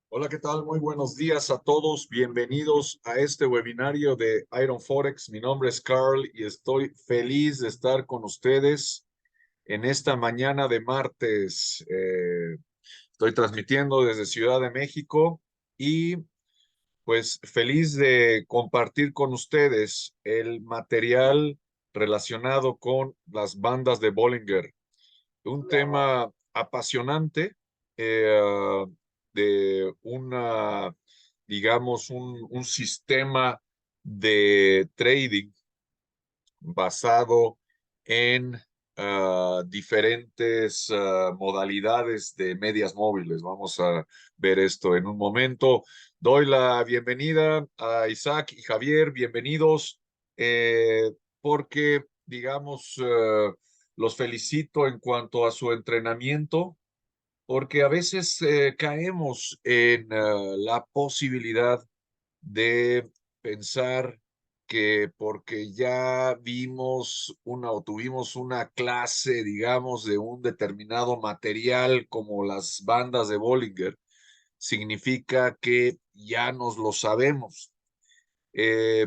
Hola, ¿qué tal? Muy buenos días a todos. Bienvenidos a este webinario de Iron Forex. Mi nombre es Carl y estoy feliz de estar con ustedes en esta mañana de martes. Estoy transmitiendo desde Ciudad de México y pues feliz de compartir con ustedes el material relacionado con las bandas de Bollinger. Un tema apasionante de digamos, un sistema de trading basado en diferentes modalidades de medias móviles. Vamos a ver esto en un momento. Doy la bienvenida a Isaac y Javier. Bienvenidos, porque, digamos, los felicito en cuanto a su entrenamiento, porque a veces caemos en la posibilidad de pensar que porque ya vimos una o tuvimos una clase, digamos, de un determinado material como las bandas de Bollinger, significa que ya nos lo sabemos.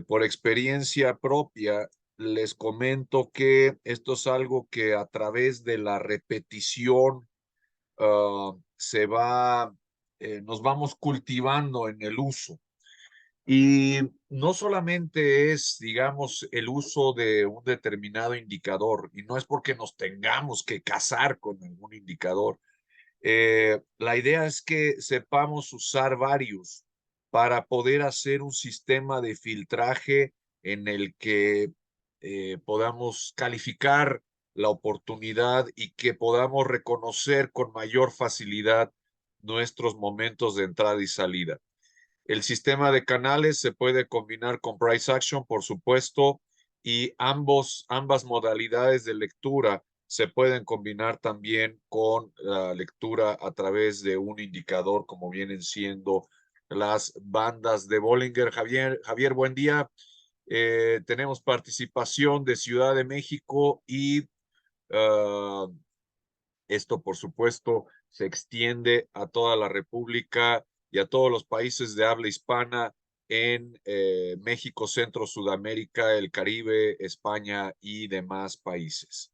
Por experiencia propia, les comento que esto es algo que a través de la repetición se va, nos vamos cultivando en el uso. Y no solamente es, digamos, el uso de un determinado indicador, y no es porque nos tengamos que casar con algún indicador. La idea es que sepamos usar varios para poder hacer un sistema de filtraje en el que podamos calificar la oportunidad y que podamos reconocer con mayor facilidad nuestros momentos de entrada y salida. El sistema de canales se puede combinar con price action, por supuesto, y ambas modalidades de lectura se pueden combinar también con la lectura a través de un indicador, como vienen siendo las bandas de Bollinger. Javier, buen día. Tenemos participación de Ciudad de México y esto, por supuesto, se extiende a toda la República y a todos los países de habla hispana en México, Centro, Sudamérica, el Caribe, España y demás países.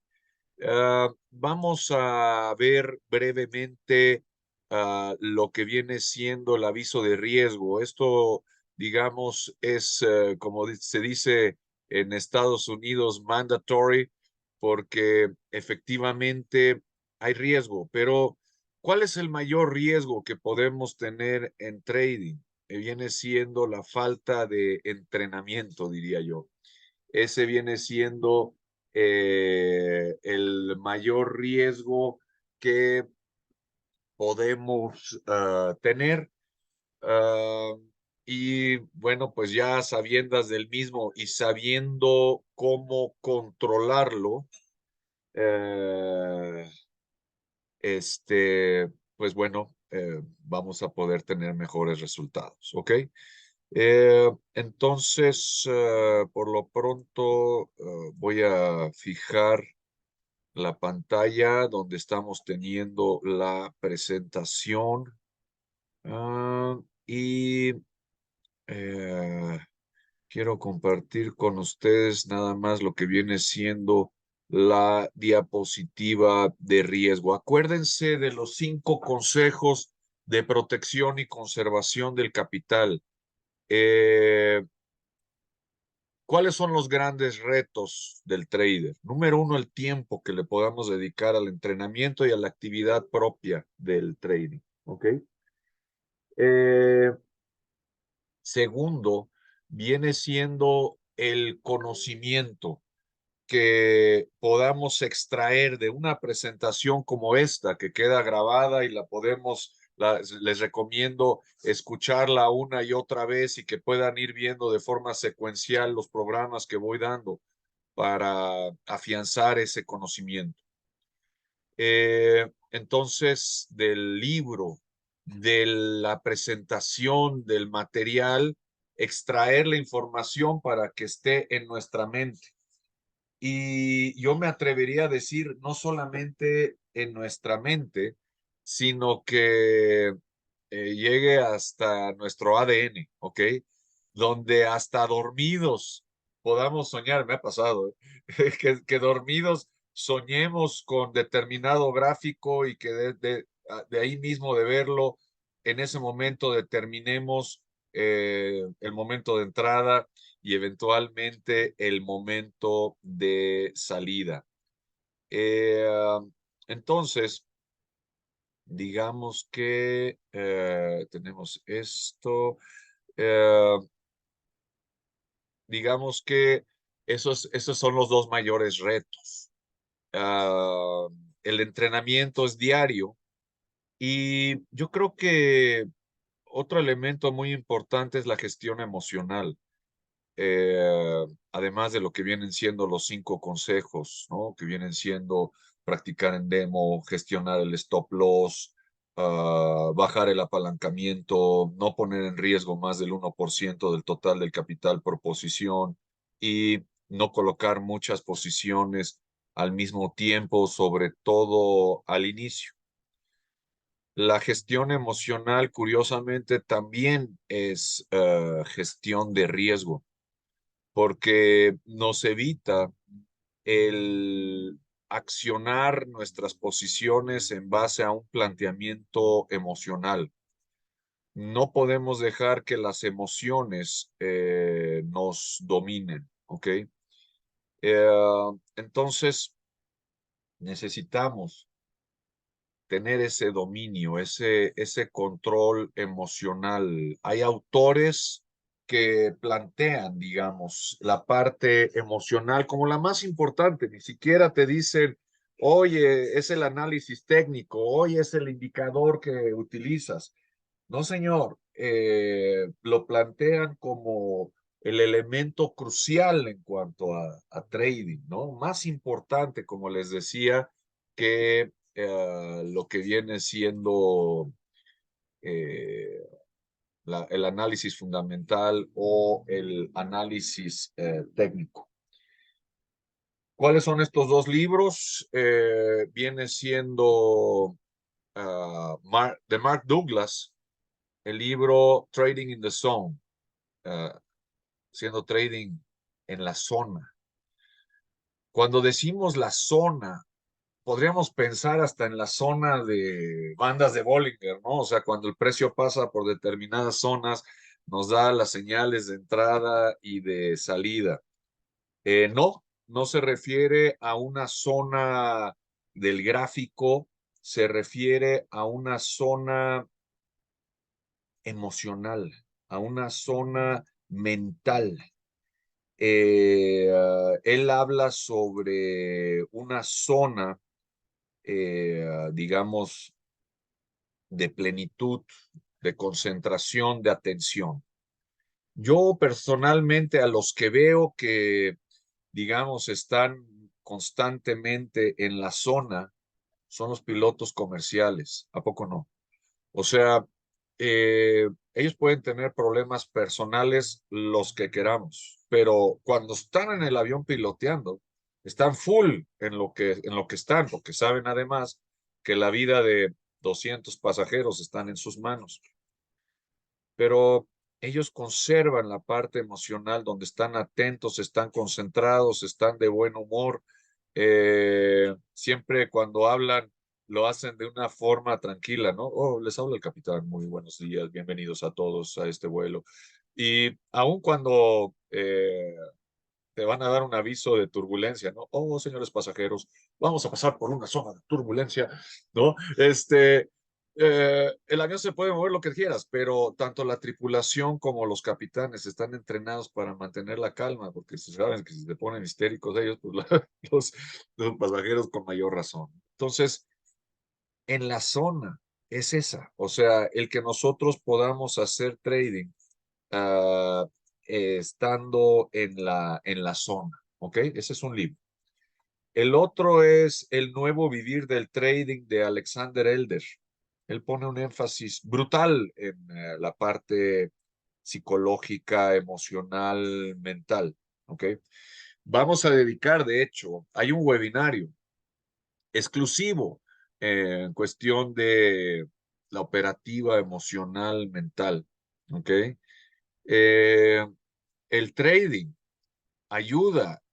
Vamos a ver brevemente lo que viene siendo el aviso de riesgo. Esto, digamos, es, como se dice en Estados Unidos, mandatory, porque efectivamente hay riesgo, pero ¿cuál es el mayor riesgo que podemos tener en trading? Viene siendo la falta de entrenamiento, diría yo. Ese viene siendo el mayor riesgo que podemos tener. Uh, y bueno, pues ya sabiendas del mismo y sabiendo cómo controlarlo, eh, pues bueno, vamos a poder tener mejores resultados, ¿ok? Entonces, por lo pronto, voy a fijar la pantalla donde estamos teniendo la presentación. Y eh, quiero compartir con ustedes nada más lo que viene siendo la diapositiva de riesgo. Acuérdense de los 5 consejos de protección y conservación del capital. Eh, ¿Cuáles son los grandes retos del trader? Número 1, el tiempo que le podamos dedicar al entrenamiento y a la actividad propia del trading. ¿Ok? Eh, Segundo, viene siendo el conocimiento que podamos extraer de una presentación como esta, que queda grabada y la podemos, les recomiendo escucharla una y otra vez y que puedan ir viendo de forma secuencial los programas que voy dando para afianzar ese conocimiento. Entonces, del libro, de la presentación del material, extraer la información para que esté en nuestra mente. Y yo me atrevería a decir, no solamente en nuestra mente, sino que llegue hasta nuestro ADN, ¿ok? Donde hasta dormidos podamos soñar, me ha pasado, que dormidos soñemos con determinado gráfico y que de ahí mismo de verlo, en ese momento determinemos el momento de entrada y eventualmente el momento de salida. Eh, entonces, digamos que tenemos esto. eh, digamos que esos son los dos mayores retos. Ah, el entrenamiento es diario y yo creo que otro elemento muy importante es la gestión emocional. Además de lo que vienen siendo los 5 consejos, ¿no? Que vienen siendo practicar en demo, gestionar el stop loss, bajar el apalancamiento, no poner en riesgo más del 1% del total del capital por posición y no colocar muchas posiciones al mismo tiempo, sobre todo al inicio. La gestión emocional, curiosamente, también es gestión de riesgo porque nos evita el accionar nuestras posiciones en base a un planteamiento emocional. No podemos dejar que las emociones nos dominen, ¿ok? Entonces, necesitamos tener ese dominio, ese control emocional. Hay autores que plantean, digamos, la parte emocional como la más importante. Ni siquiera te dicen, oye, es el análisis técnico, oye, es el indicador que utilizas. No, señor, lo plantean como el elemento crucial en cuanto a trading, ¿no? Más importante, como les decía, que lo que viene siendo eh, el análisis fundamental o el análisis técnico. ¿Cuáles son estos dos libros? Viene siendo de Mark Douglas, el libro Trading in the Zone, haciendo trading en la zona. Cuando decimos la zona, podríamos pensar hasta en la zona de bandas de Bollinger, ¿no? O sea, cuando el precio pasa por determinadas zonas, nos da las señales de entrada y de salida. No, no se refiere a una zona del gráfico, se refiere a una zona emocional, a una zona mental. Él habla sobre una zona, digamos, de plenitud, de concentración, de atención. Yo personalmente a los que veo que, digamos, están constantemente en la zona, son los pilotos comerciales. ¿A poco no? O sea, ellos pueden tener problemas personales los que queramos, pero cuando están en el avión piloteando, están full en lo que están, porque saben además que la vida de 200 pasajeros están en sus manos. Pero ellos conservan la parte emocional donde están atentos, están concentrados, están de buen humor. Siempre cuando hablan lo hacen de una forma tranquila, ¿no? Oh, les habla el capitán, muy buenos días, bienvenidos a todos a este vuelo. Y aun cuando te van a dar un aviso de turbulencia, ¿no? Oh, señores pasajeros, vamos a pasar por una zona de turbulencia, ¿no? El avión se puede mover lo que quieras, pero tanto la tripulación como los capitanes están entrenados para mantener la calma, porque se saben que si se ponen histéricos ellos, pues los, los pasajeros con mayor razón. Entonces, en la zona es esa, o sea, el que nosotros podamos hacer trading uh, estando en la zona, ¿ok? Ese es un libro. El otro es El nuevo vivir del trading de Alexander Elder. Él pone un énfasis brutal en la parte psicológica, emocional, mental, ¿ok? Vamos a dedicar, de hecho, hay un webinario exclusivo en cuestión de la operativa emocional mental, ¿ok? El trading ayuda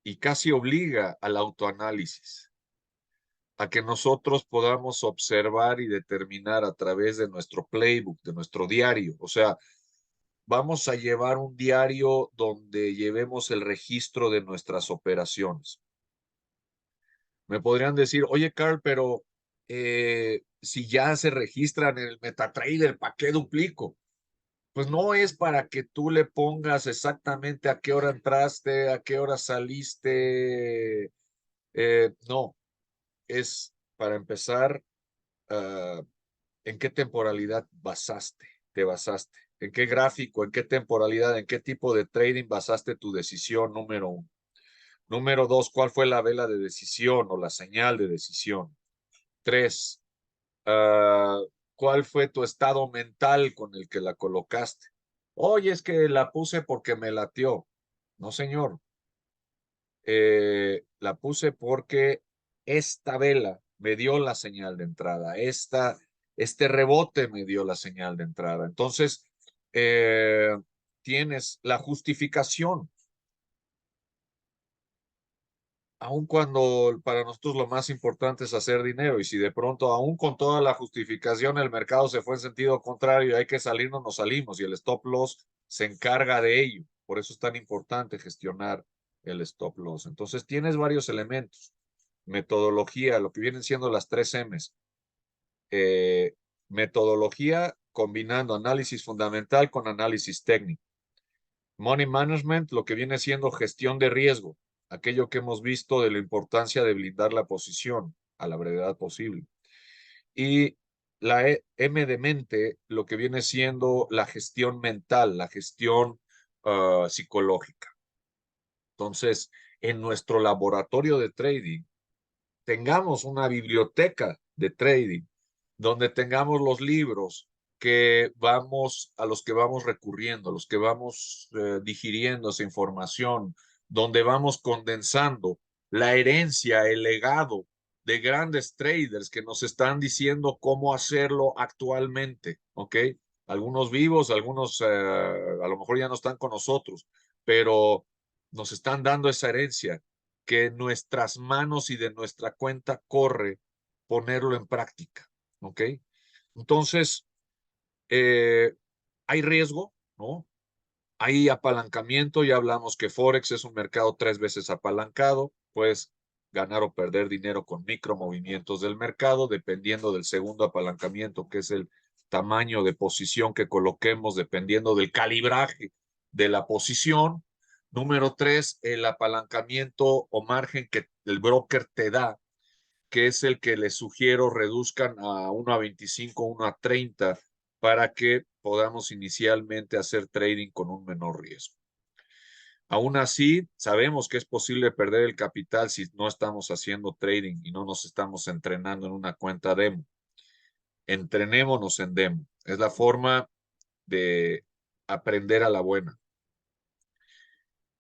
y casi obliga al autoanálisis, a que nosotros podamos observar y determinar a través de nuestro playbook, de nuestro diario. O sea, vamos a llevar un diario donde llevemos el registro de nuestras operaciones. Me podrían decir, oye, Carl, pero si ya se registran en el MetaTrader, ¿para qué duplico? Pues no es para que tú le pongas exactamente a qué hora entraste, a qué hora saliste. No, es para empezar, ¿en qué temporalidad te basaste? ¿En qué gráfico, en qué temporalidad, en qué tipo de trading basaste tu decisión número uno? Número dos, ¿cuál fue la vela de decisión o la señal de decisión? Tres, uh, ¿cuál fue tu estado mental con el que la colocaste? Oye, es que la puse porque me latió. No, señor. La puse porque esta vela me dio la señal de entrada. Este rebote me dio la señal de entrada. Entonces, tienes la justificación. Aun cuando para nosotros lo más importante es hacer dinero y si de pronto, aún con toda la justificación, el mercado se fue en sentido contrario y hay que salirnos, nos salimos y el stop loss se encarga de ello. Por eso es tan importante gestionar el stop loss. Entonces tienes varios elementos, metodología, lo que vienen siendo las 3 M's. Metodología combinando análisis fundamental con análisis técnico. Money management, lo que viene siendo gestión de riesgo, aquello que hemos visto de la importancia de blindar la posición a la brevedad posible. Y la M de mente, lo que viene siendo la gestión mental, la gestión psicológica. Entonces, en nuestro laboratorio de trading, tengamos una biblioteca de trading donde tengamos los libros a los que vamos recurriendo, a los que vamos digiriendo esa información, donde vamos condensando la herencia, el legado de grandes traders que nos están diciendo cómo hacerlo actualmente, ¿ok? Algunos vivos, algunos a lo mejor ya no están con nosotros, pero nos están dando esa herencia que en nuestras manos y de nuestra cuenta corre ponerlo en práctica, ¿ok? Entonces, hay riesgo, ¿no? Hay apalancamiento, ya hablamos que Forex es un mercado 3 veces apalancado, puedes ganar o perder dinero con micromovimientos del mercado, dependiendo del segundo apalancamiento, que es el tamaño de posición que coloquemos, dependiendo del calibraje de la posición. Número 3, el apalancamiento o margen que el broker te da, que es el que les sugiero reduzcan a 1.25, 1.30, para que podamos inicialmente hacer trading con un menor riesgo. Aún así, sabemos que es posible perder el capital si no estamos haciendo trading y no nos estamos entrenando en una cuenta demo. Entrenémonos en demo. Es la forma de aprender a la buena.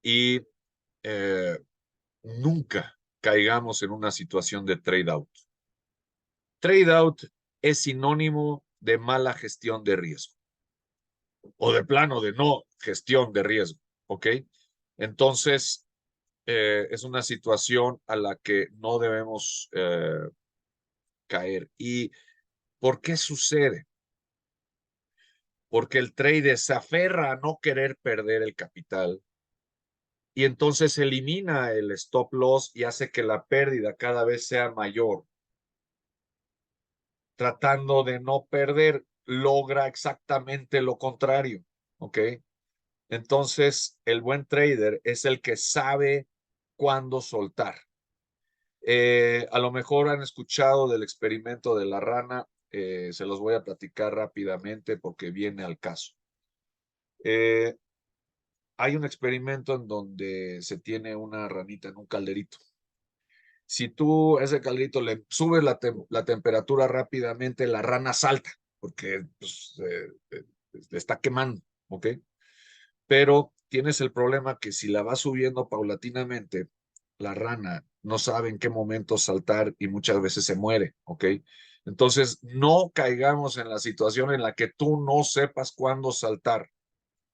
Y nunca caigamos en una situación de trade out. Trade out es sinónimo de mala gestión de riesgo o de plano de no gestión de riesgo, ¿ok? Entonces, es una situación a la que no debemos caer. ¿Y por qué sucede? Porque el trader se aferra a no querer perder el capital y entonces elimina el stop loss y hace que la pérdida cada vez sea mayor. Tratando de no perder, logra exactamente lo contrario, ¿ok? Entonces, el buen trader es el que sabe cuándo soltar. A lo mejor han escuchado del experimento de la rana, se los voy a platicar rápidamente porque viene al caso. Hay un experimento en donde se tiene una ranita en un calderito. Si tú a ese calderito le subes la temperatura rápidamente, la rana salta porque pues, le está quemando, ¿ok? Pero tienes el problema que si la vas subiendo paulatinamente, la rana no sabe en qué momento saltar y muchas veces se muere, ¿ok? Entonces, no caigamos en la situación en la que tú no sepas cuándo saltar.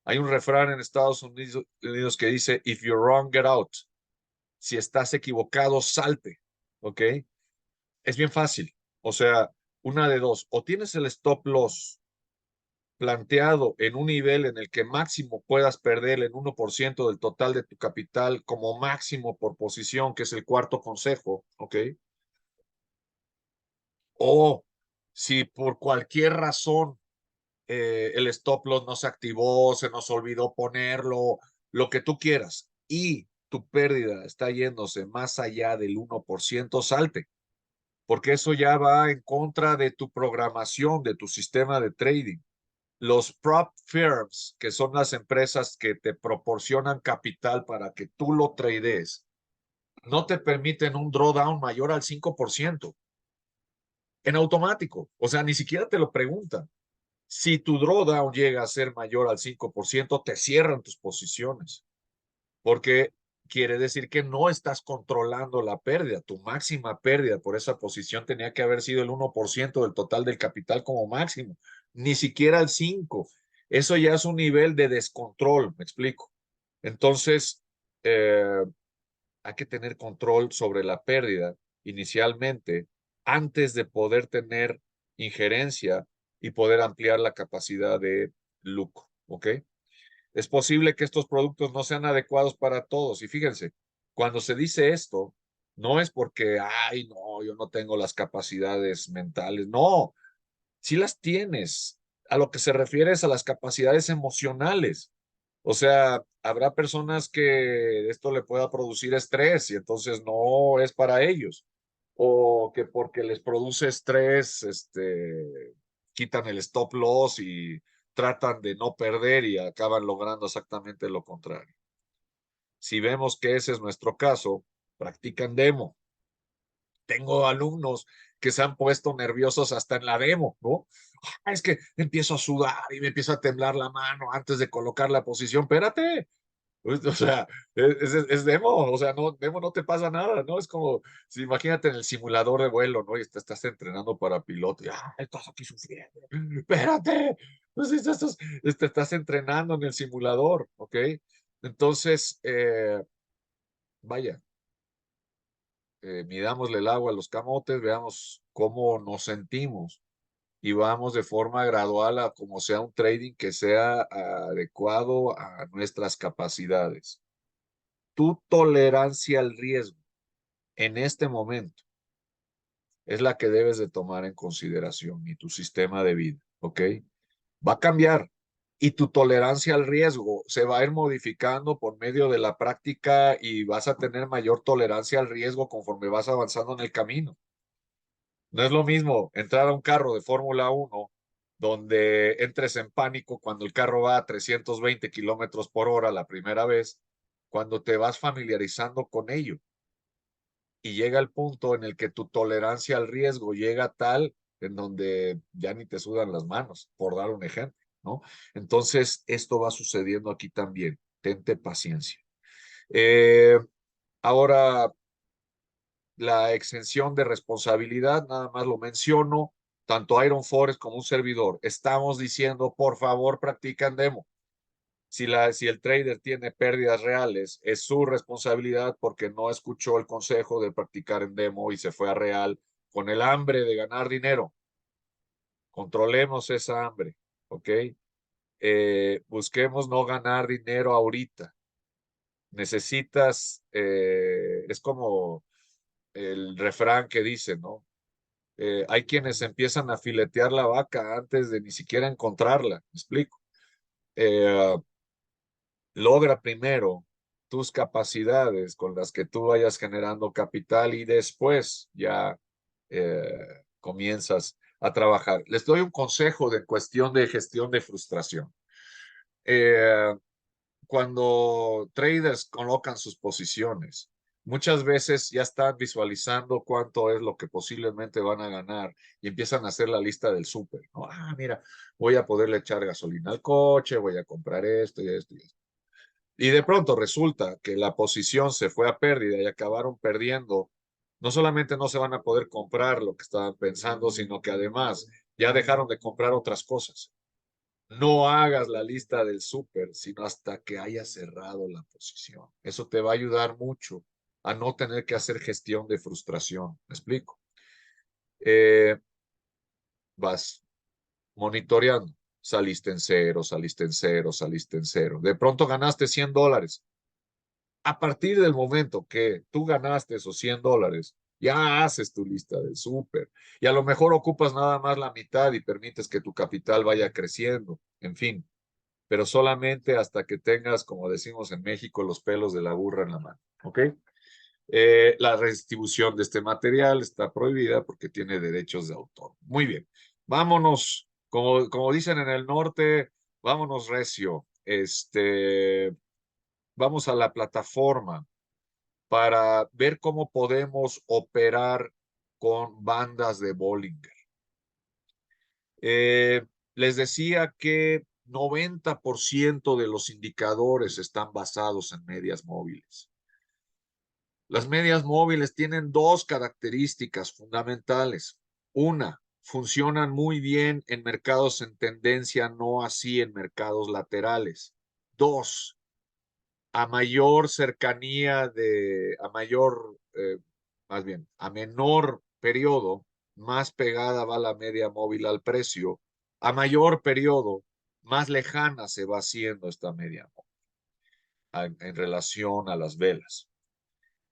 Hay un refrán en Estados Unidos que dice, if you're wrong, get out. Si estás equivocado, salte, ¿ok? Es bien fácil. O sea, una de dos, o tienes el stop loss planteado en un nivel en el que máximo puedas perder el 1% del total de tu capital como máximo por posición, que es el cuarto consejo, ¿ok? O si por cualquier razón el stop loss no se activó, se nos olvidó ponerlo, lo que tú quieras, y tu pérdida está yéndose más allá del 1%, salte, porque eso ya va en contra de tu programación, de tu sistema de trading. Los prop firms, que son las empresas que te proporcionan capital para que tú lo trades, no te permiten un drawdown mayor al 5% en automático. O sea, ni siquiera te lo preguntan. Si tu drawdown llega a ser mayor al 5%, te cierran tus posiciones, porque quiere decir que no estás controlando la pérdida. Tu máxima pérdida por esa posición tenía que haber sido el 1% del total del capital como máximo, ni siquiera el 5%. Eso ya es un nivel de descontrol, me explico. Entonces, eh, hay que tener control sobre la pérdida inicialmente antes de poder tener injerencia y poder ampliar la capacidad de lucro, ¿ok? Es posible que estos productos no sean adecuados para todos. Y fíjense, cuando se dice esto, no es porque, ay, no, yo no tengo las capacidades mentales. No, sí las tienes. A lo que se refiere es a las capacidades emocionales. O sea, habrá personas que esto le pueda producir estrés y entonces no es para ellos. O que porque les produce estrés, quitan el stop loss y tratan de no perder y acaban logrando exactamente lo contrario. Si vemos que ese es nuestro caso, practican demo. Tengo alumnos que se han puesto nerviosos hasta en la demo, ¿no? Es que empiezo a sudar y me empieza a temblar la mano antes de colocar la posición. Espérate, o sea, es demo, o sea, no, demo no te pasa nada, ¿no? Es como, si imagínate en el simulador de vuelo, ¿no? Y te estás entrenando para piloto y, estás aquí sufriendo, espérate, pues te estás entrenando en el simulador, ¿ok? Entonces, vaya, midámosle el agua a los camotes, veamos cómo nos sentimos y vamos de forma gradual a como sea un trading que sea adecuado a nuestras capacidades. Tu tolerancia al riesgo en este momento es la que debes de tomar en consideración y tu sistema de vida, ¿ok? Va a cambiar y tu tolerancia al riesgo se va a ir modificando por medio de la práctica y vas a tener mayor tolerancia al riesgo conforme vas avanzando en el camino. No es lo mismo entrar a un carro de Fórmula 1 donde entres en pánico cuando el carro va a 320 kilómetros por hora la primera vez, cuando te vas familiarizando con ello y llega el punto en el que tu tolerancia al riesgo llega tal en donde ya ni te sudan las manos, por dar un ejemplo, ¿no? Entonces, esto va sucediendo aquí también. Tente paciencia. Eh, Ahora, la exención de responsabilidad, nada más lo menciono, tanto Iron Forest como un servidor, estamos diciendo, por favor, practican demo. Si el trader tiene pérdidas reales, es su responsabilidad porque no escuchó el consejo de practicar en demo y se fue a real con el hambre de ganar dinero. Controlemos esa hambre, ¿ok? Busquemos no ganar dinero ahorita. Necesitas, es como el refrán que dice, ¿no? Hay quienes empiezan a filetear la vaca antes de ni siquiera encontrarla, ¿me explico? Eh, Logra primero tus capacidades con las que tú vayas generando capital y después ya comienzas a trabajar. Les doy un consejo de cuestión de gestión de frustración. Eh, Cuando traders colocan sus posiciones, muchas veces ya están visualizando cuánto es lo que posiblemente van a ganar y empiezan a hacer la lista del súper, ¿no? Mira, voy a poderle echar gasolina al coche, voy a comprar esto y esto y esto. y de pronto resulta que la posición se fue a pérdida y acabaron perdiendo, no solamente no se van a poder comprar lo que estaban pensando, sino que además ya dejaron de comprar otras cosas. No hagas la lista del súper, sino hasta que haya cerrado la posición. Eso te va a ayudar mucho a no tener que hacer gestión de frustración. ¿Me explico? Eh, Vas monitoreando. Saliste en cero, saliste en cero, saliste en cero. De pronto ganaste $100. A partir del momento que tú ganaste esos $100, ya haces tu lista del súper. Y a lo mejor ocupas nada más la mitad y permites que tu capital vaya creciendo. En fin, pero solamente hasta que tengas, como decimos en México, los pelos de la burra en la mano. ¿Ok? La redistribución de este material está prohibida porque tiene derechos de autor. Muy bien. Vámonos, como dicen en el norte, vámonos recio. Vamos a la plataforma para ver cómo podemos operar con bandas de Bollinger. Les decía que 90% de los indicadores están basados en medias móviles. Las medias móviles tienen dos características fundamentales. Una, funcionan muy bien en mercados en tendencia, no así en mercados laterales. Dos, a mayor cercanía más bien, a menor periodo, más pegada va la media móvil al precio. A mayor periodo, más lejana se va haciendo esta media móvil en relación a las velas.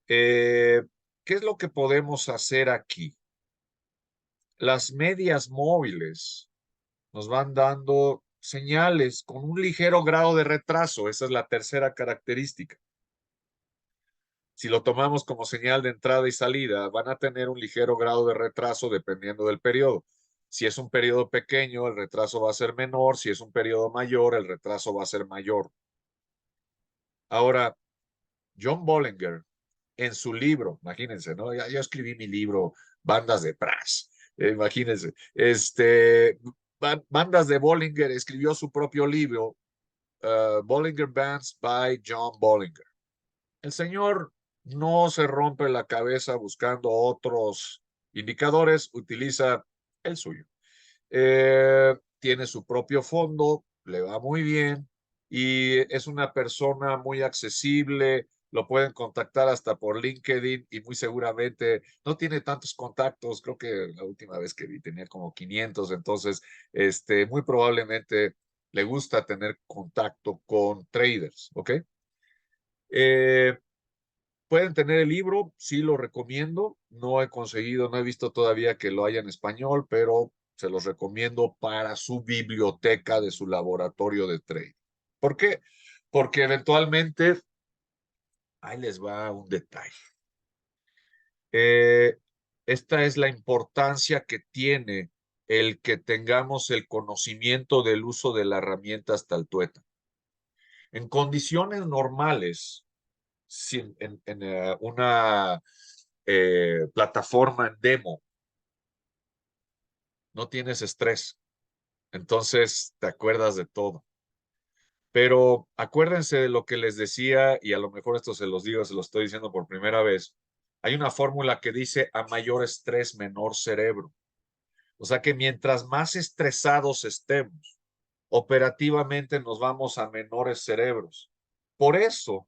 ¿Qué es lo que podemos hacer aquí? Las medias móviles nos van dando señales con un ligero grado de retraso. Esa es la tercera característica. Si lo tomamos como señal de entrada y salida, van a tener un ligero grado de retraso dependiendo del periodo. Si es un periodo pequeño, el retraso va a ser menor. Si es un periodo mayor, el retraso va a ser mayor. Ahora, John Bollinger, en su libro, imagínense, ¿no? Yo escribí mi libro, Bandas de Prax, imagínense, Bandas de Bollinger, escribió su propio libro, Bollinger Bands by John Bollinger. El señor no se rompe la cabeza buscando otros indicadores, utiliza el suyo. Tiene su propio fondo, le va muy bien y es una persona muy accesible. Lo pueden contactar hasta por LinkedIn y muy seguramente no tiene tantos contactos. Creo que la última vez que vi tenía como 500. Entonces, muy probablemente le gusta tener contacto con traders. ¿Ok? Eh, Pueden tener el libro, sí lo recomiendo. No he conseguido, no he visto todavía que lo haya en español, pero se los recomiendo para su biblioteca de su laboratorio de trading. ¿Por qué? Porque eventualmente, ahí les va un detalle. Eh, Esta es la importancia que tiene el que tengamos el conocimiento del uso de la herramienta hasta el tuétano. En condiciones normales, en una plataforma en demo, no tienes estrés, entonces te acuerdas de todo. Pero acuérdense de lo que les decía, y a lo mejor esto se los digo, se lo estoy diciendo por primera vez. Hay una fórmula que dice a mayor estrés, menor cerebro. O sea que mientras más estresados estemos, operativamente nos vamos a menores cerebros. Por eso,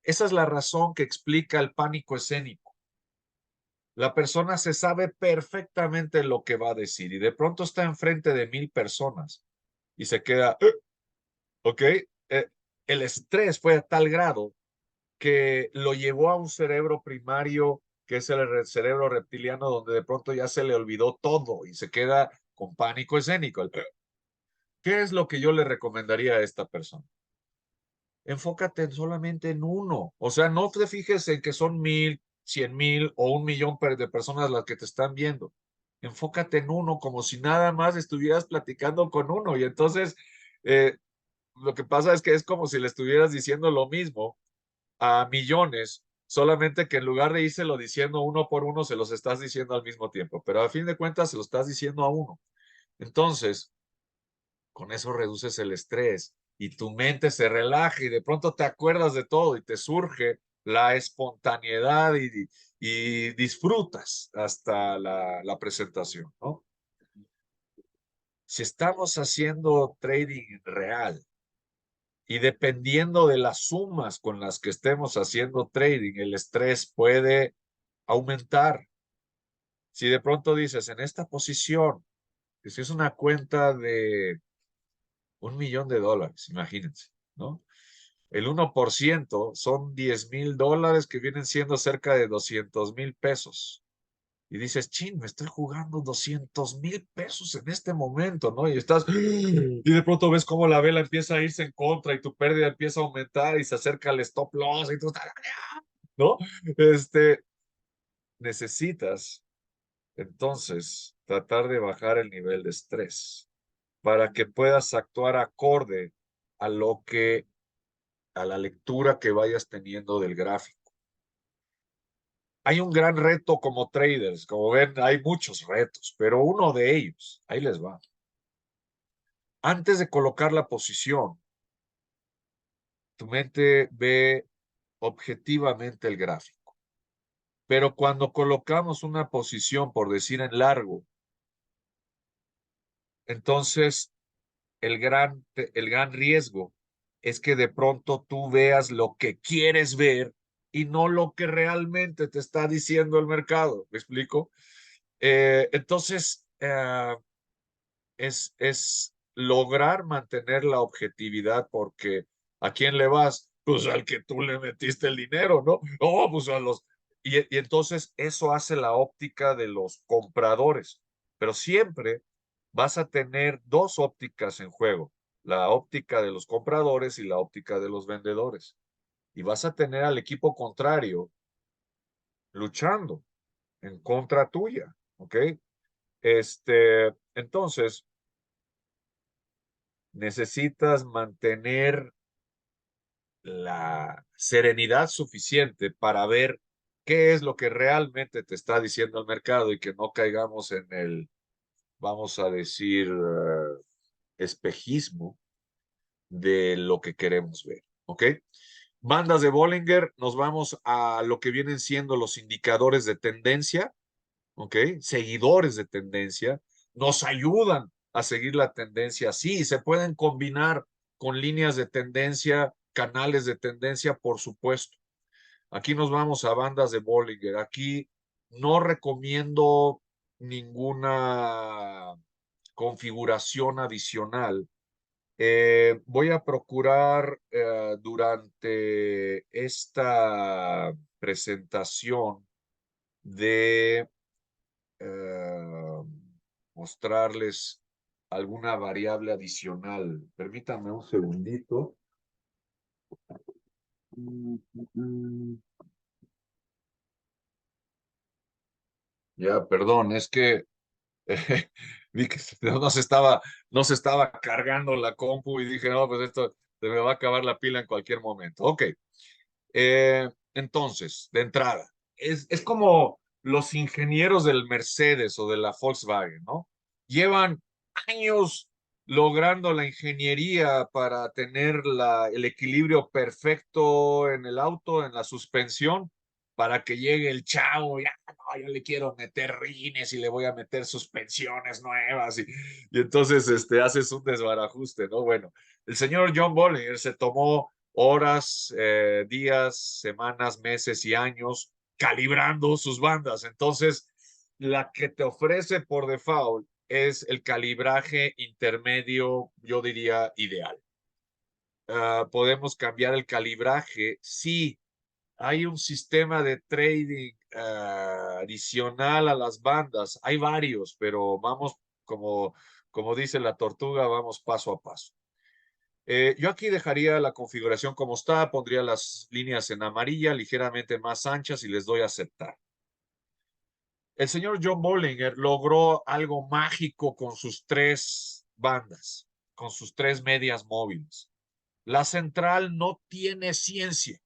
esa es la razón que explica el pánico escénico. La persona se sabe perfectamente lo que va a decir y de pronto está enfrente de 1000 personas y se queda, ¿ok? El estrés fue a tal grado que lo llevó a un cerebro primario, que es el cerebro reptiliano, donde de pronto ya se le olvidó todo y se queda con pánico escénico. ¿Qué es lo que yo le recomendaría a esta persona? Enfócate solamente en uno. O sea, no te fijes en que son 1000, 100,000 o 1,000,000 de personas las que te están viendo. Enfócate en uno como si nada más estuvieras platicando con uno. Y entonces, lo que pasa es que es como si le estuvieras diciendo lo mismo a millones, solamente que en lugar de írselo diciendo uno por uno, se los estás diciendo al mismo tiempo. Pero a fin de cuentas, se lo estás diciendo a uno. Entonces, con eso reduces el estrés y tu mente se relaja y de pronto te acuerdas de todo y te surge la espontaneidad y disfrutas hasta la presentación, ¿no? Si estamos haciendo trading real y dependiendo de las sumas con las que estemos haciendo trading, el estrés puede aumentar. Si de pronto dices, en esta posición, que si es una cuenta de $1,000,000, imagínense, ¿no? El 1% son $10,000 que vienen siendo cerca de 200,000 pesos. Y dices, chin, me estoy jugando 200,000 pesos en este momento, ¿no? Y estás, y de pronto ves cómo la vela empieza a irse en contra y tu pérdida empieza a aumentar y se acerca el stop loss y tú estás, ¿no? Necesitas entonces tratar de bajar el nivel de estrés para que puedas actuar acorde a lo que, a la lectura que vayas teniendo del gráfico. Hay un gran reto como traders, como ven, hay muchos retos, pero uno de ellos, ahí les va. Antes de colocar la posición, tu mente ve objetivamente el gráfico. Pero cuando colocamos una posición, por decir en largo, entonces el gran riesgo es que de pronto tú veas lo que quieres ver y no lo que realmente te está diciendo el mercado. ¿Me explico? Entonces, es lograr mantener la objetividad porque ¿a quién le vas? Pues al que tú le metiste el dinero, ¿no? Oh, pues a los... Y entonces eso hace la óptica de los compradores, pero siempre vas a tener dos ópticas en juego, la óptica de los compradores y la óptica de los vendedores. Y vas a tener al equipo contrario luchando en contra tuya, ¿ok? Entonces, necesitas mantener la serenidad suficiente para ver qué es lo que realmente te está diciendo el mercado y que no caigamos en el, vamos a decir, espejismo de lo que queremos ver. ¿Ok? Bandas de Bollinger, nos vamos a lo que vienen siendo los indicadores de tendencia. ¿Ok? Seguidores de tendencia, nos ayudan a seguir la tendencia. Sí, se pueden combinar con líneas de tendencia, canales de tendencia, por supuesto. Aquí nos vamos a bandas de Bollinger. Aquí no recomiendo ninguna configuración adicional. Voy a procurar durante esta presentación de eh, mostrarles alguna variable adicional. Permítanme un segundito. Ya, perdón, es que vi que no se estaba cargando la compu y dije, no, pues esto se me va a acabar la pila en cualquier momento. Ok, entonces, de entrada, es como los ingenieros del Mercedes o de la Volkswagen, ¿no? Llevan años logrando la ingeniería para tener el equilibrio perfecto en el auto, en la suspensión, para que llegue el chavo, ya, no, yo le quiero meter rines y le voy a meter suspensiones nuevas y entonces haces un desbarajuste, ¿no? Bueno, el señor John Bollinger se tomó horas, días, semanas, meses y años calibrando sus bandas. Entonces, la que te ofrece por default es el calibraje intermedio, yo diría ideal. Podemos cambiar el calibraje si hay un sistema de trading adicional a las bandas. Hay varios, pero vamos como dice la tortuga, vamos paso a paso. Yo aquí dejaría la configuración como está, pondría las líneas en amarilla, ligeramente más anchas y les doy a aceptar. El señor John Bollinger logró algo mágico con sus tres bandas, con sus tres medias móviles. La central no tiene ciencia.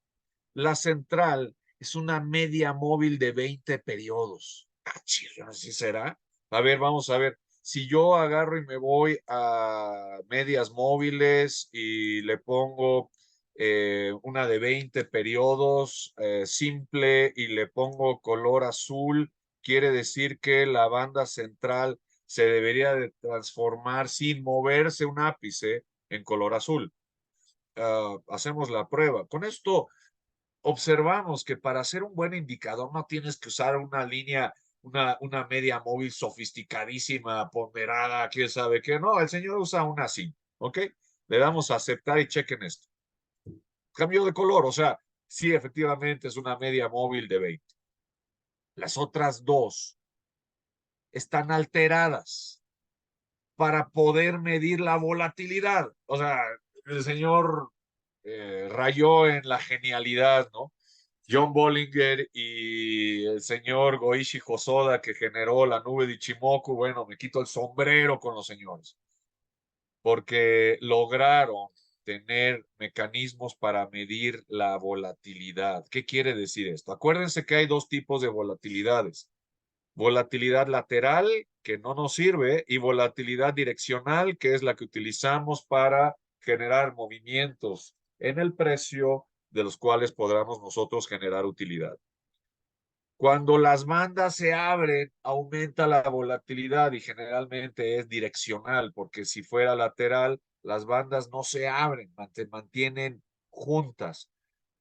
La central es una media móvil de 20 periodos. Ah, chido, ¿así será? A ver, vamos a ver. si yo agarro y me voy a medias móviles y le pongo una de 20 periodos simple y le pongo color azul, quiere decir que la banda central se debería de transformar sin moverse un ápice en color azul. Hacemos la prueba. Con esto observamos que para hacer un buen indicador no tienes que usar una línea, una media móvil sofisticadísima, ponderada, quién sabe qué. No, el señor usa una así, ¿ok? Le damos a aceptar y chequen esto. Cambio de color, o sea, sí, efectivamente es una media móvil de 20. Las otras dos están alteradas para poder medir la volatilidad. O sea, el señor rayó en la genialidad, ¿no? John Bollinger y el señor Goichi Hosoda, que generó la nube de Ichimoku. Bueno, me quito el sombrero con los señores, porque lograron tener mecanismos para medir la volatilidad. ¿Qué quiere decir esto? Acuérdense que hay dos tipos de volatilidades: volatilidad lateral, que no nos sirve, y volatilidad direccional, que es la que utilizamos para generar movimientos en el precio de los cuales podamos nosotros generar utilidad. Cuando las bandas se abren, aumenta la volatilidad y generalmente es direccional, porque si fuera lateral, las bandas no se abren, se mantienen juntas.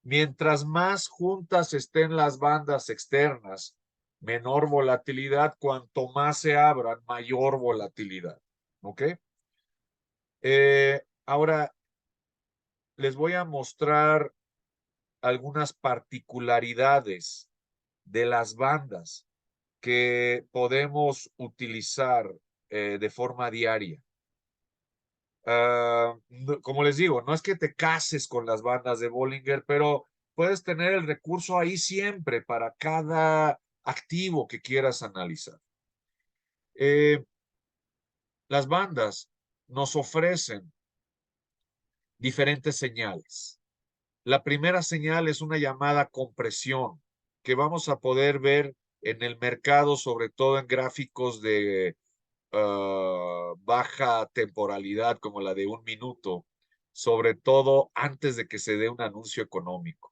Mientras más juntas estén las bandas externas, menor volatilidad. Cuanto más se abran, mayor volatilidad. ¿Ok? Ahora les voy a mostrar algunas particularidades de las bandas que podemos utilizar de forma diaria. Como les digo, no es que te cases con las bandas de Bollinger, pero puedes tener el recurso ahí siempre para cada activo que quieras analizar. Las bandas nos ofrecen diferentes señales. La primera señal es una llamada compresión, que vamos a poder ver en el mercado, sobre todo en gráficos de baja temporalidad como la de un minuto, sobre todo antes de que se dé un anuncio económico.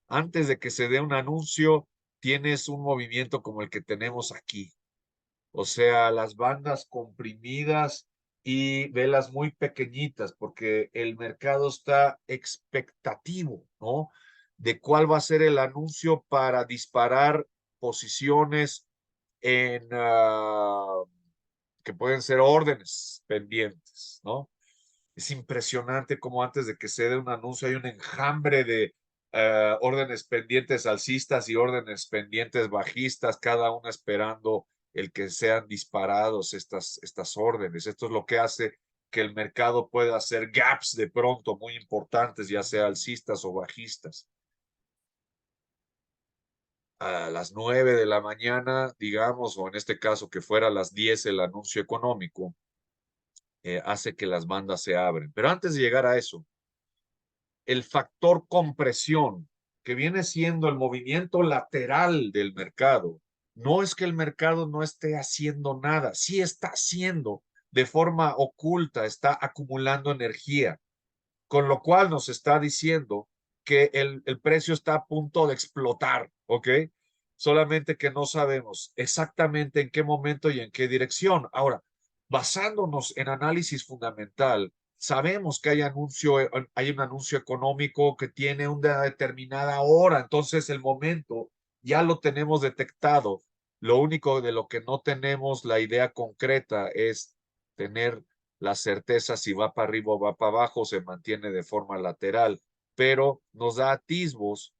Antes de que se dé un anuncio, tienes un movimiento como el que tenemos aquí. O sea, las bandas comprimidas y velas muy pequeñitas, porque el mercado está expectativo, ¿no? De cuál va a ser el anuncio para disparar posiciones en que pueden ser órdenes pendientes, ¿no? Es impresionante cómo antes de que se dé un anuncio hay un enjambre de órdenes pendientes alcistas y órdenes pendientes bajistas, cada una esperando el que sean disparados estas órdenes. Esto es lo que hace que el mercado pueda hacer gaps de pronto muy importantes, ya sea alcistas o bajistas. A las 9 de la mañana, digamos, o en este caso que fuera a las 10 el anuncio económico, hace que las bandas se abren. Pero antes de llegar a eso, el factor compresión, que viene siendo el movimiento lateral del mercado, no es que el mercado no esté haciendo nada, sí está haciendo de forma oculta, está acumulando energía, con lo cual nos está diciendo que el precio está a punto de explotar, ¿ok? Solamente que no sabemos exactamente en qué momento y en qué dirección. Ahora, basándonos en análisis fundamental, sabemos que hay un anuncio económico que tiene una determinada hora, entonces el momento ya lo tenemos detectado. Lo único de lo que no tenemos la idea concreta es tener la certeza si va para arriba o va para abajo, se mantiene de forma lateral, pero nos da atisbos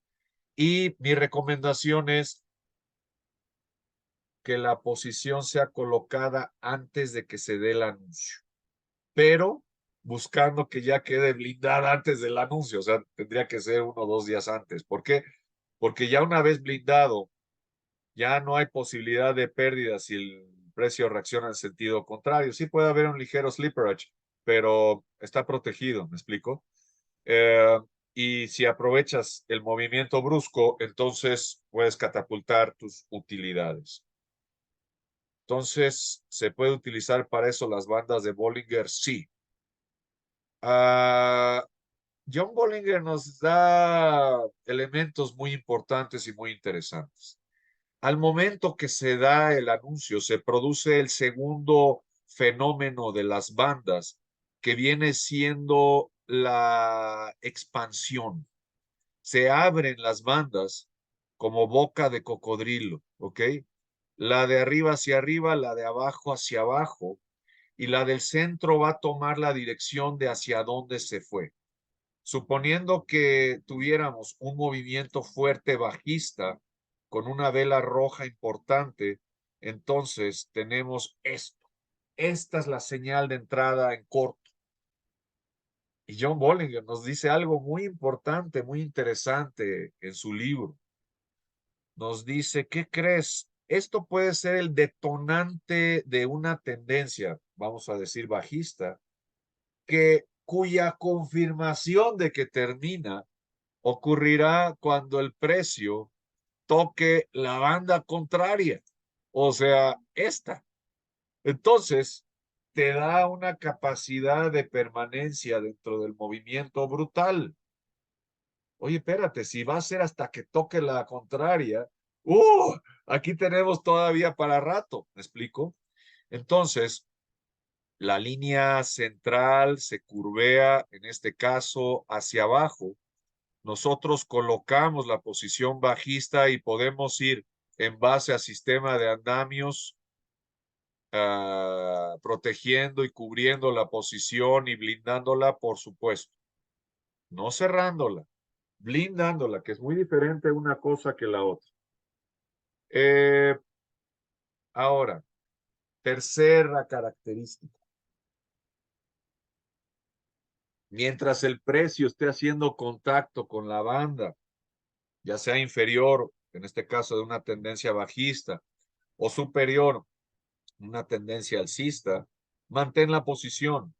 y mi recomendación es que la posición sea colocada antes de que se dé el anuncio, pero buscando que ya quede blindada antes del anuncio, o sea, tendría que ser 1 o 2 días antes. ¿Por qué? Porque ya una vez blindado, ya no hay posibilidad de pérdida si el precio reacciona en sentido contrario. Sí puede haber un ligero slipperage, pero está protegido, ¿me explico? Eh, y si aprovechas el movimiento brusco, entonces puedes catapultar tus utilidades. Entonces, ¿se puede utilizar para eso las bandas de Bollinger? Sí. Ah, John Bollinger nos da elementos muy importantes y muy interesantes. Al momento que se da el anuncio, se produce el segundo fenómeno de las bandas, que viene siendo la expansión. Se abren las bandas como boca de cocodrilo, ¿ok? La de arriba hacia arriba, la de abajo hacia abajo, y la del centro va a tomar la dirección de hacia dónde se fue. Suponiendo que tuviéramos un movimiento fuerte bajista con una vela roja importante, entonces tenemos esto. Esta es la señal de entrada en corto. Y John Bollinger nos dice algo muy importante, muy interesante en su libro. Nos dice, ¿qué crees? Esto puede ser el detonante de una tendencia, vamos a decir bajista, cuya confirmación de que termina ocurrirá cuando el precio toque la banda contraria, o sea, esta. Entonces, te da una capacidad de permanencia dentro del movimiento brutal. Oye, espérate, si va a ser hasta que toque la contraria, aquí tenemos todavía para rato, ¿me explico? Entonces, la línea central se curvea, en este caso, hacia abajo. Nosotros colocamos la posición bajista y podemos ir en base a sistema de andamios, protegiendo y cubriendo la posición y blindándola, por supuesto, no cerrándola, blindándola, que es muy diferente una cosa que la otra. Eh, Ahora, tercera característica. Mientras el precio esté haciendo contacto con la banda, ya sea inferior, en este caso de una tendencia bajista, o superior, una tendencia alcista, mantén la posición.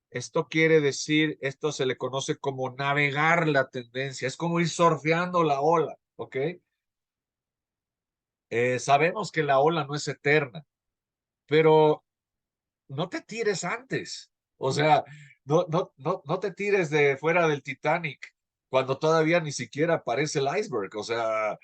Esto quiere decir, esto se le conoce como navegar la tendencia, es como ir surfeando la ola, ¿ok? Sabemos que la ola no es eterna, pero no te tires antes. O sea, no te tires de fuera del Titanic cuando todavía ni siquiera aparece el iceberg. O sea,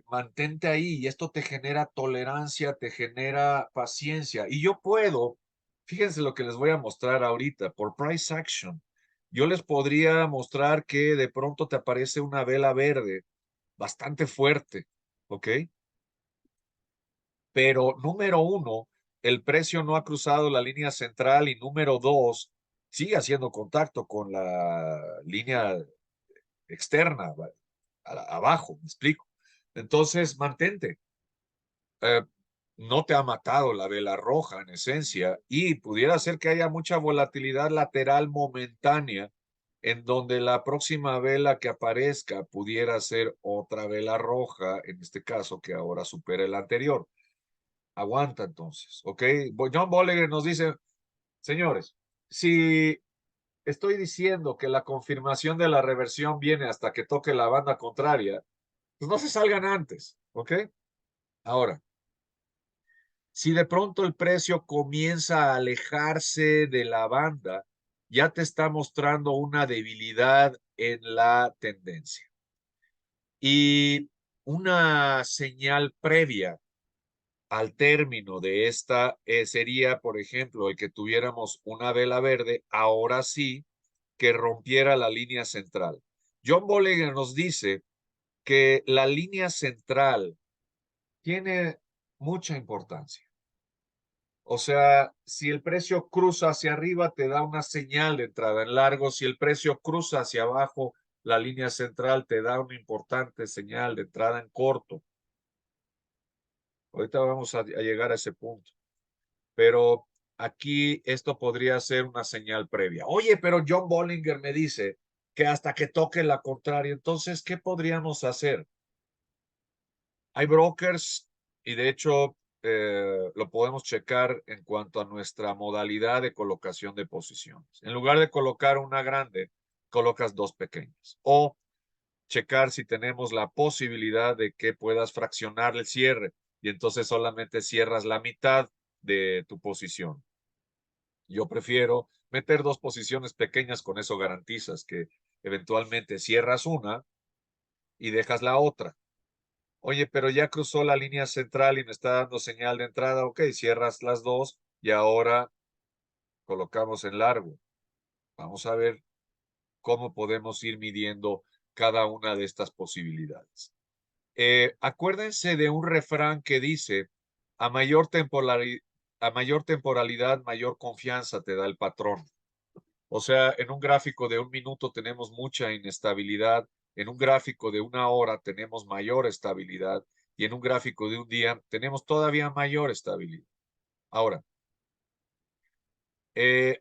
mantente ahí y esto te genera tolerancia, te genera paciencia. Y yo puedo, fíjense lo que les voy a mostrar ahorita, por price action. Yo les podría mostrar que de pronto te aparece una vela verde bastante fuerte, ¿ok? Pero número uno, el precio no ha cruzado la línea central y número dos, sigue haciendo contacto con la línea externa, abajo, me explico. Entonces, mantente. Eh, no te ha matado la vela roja en esencia y pudiera ser que haya mucha volatilidad lateral momentánea en donde la próxima vela que aparezca pudiera ser otra vela roja, en este caso que ahora supera el anterior. Aguanta entonces, ¿ok? John Bollinger nos dice, señores, si estoy diciendo que la confirmación de la reversión viene hasta que toque la banda contraria, pues no se salgan antes, ¿ok? Ahora, si de pronto el precio comienza a alejarse de la banda, ya te está mostrando una debilidad en la tendencia. Y una señal previa al término de esta sería, por ejemplo, el que tuviéramos una vela verde, ahora sí, que rompiera la línea central. John Bollinger nos dice que la línea central tiene mucha importancia. O sea, si el precio cruza hacia arriba, te da una señal de entrada en largo. Si el precio cruza hacia abajo, la línea central te da una importante señal de entrada en corto. Ahorita vamos a llegar a ese punto. Pero aquí esto podría ser una señal previa. Oye, pero John Bollinger me dice que hasta que toque la contraria, entonces, ¿qué podríamos hacer? Hay brokers y de hecho lo podemos checar en cuanto a nuestra modalidad de colocación de posiciones. En lugar de colocar una grande, colocas dos pequeñas. O checar si tenemos la posibilidad de que puedas fraccionar el cierre. y entonces solamente cierras la mitad de tu posición. Yo prefiero meter dos posiciones pequeñas, con eso garantizas que eventualmente cierras una y dejas la otra. Oye, pero ya cruzó la línea central y me está dando señal de entrada. Ok, cierras las dos y ahora colocamos en largo. Vamos a ver cómo podemos ir midiendo cada una de estas posibilidades. Acuérdense de un refrán que dice, a mayor temporalidad, mayor confianza te da el patrón. O sea, en un gráfico de un minuto tenemos mucha inestabilidad, en un gráfico de una hora tenemos mayor estabilidad y en un gráfico de un día tenemos todavía mayor estabilidad. Ahora,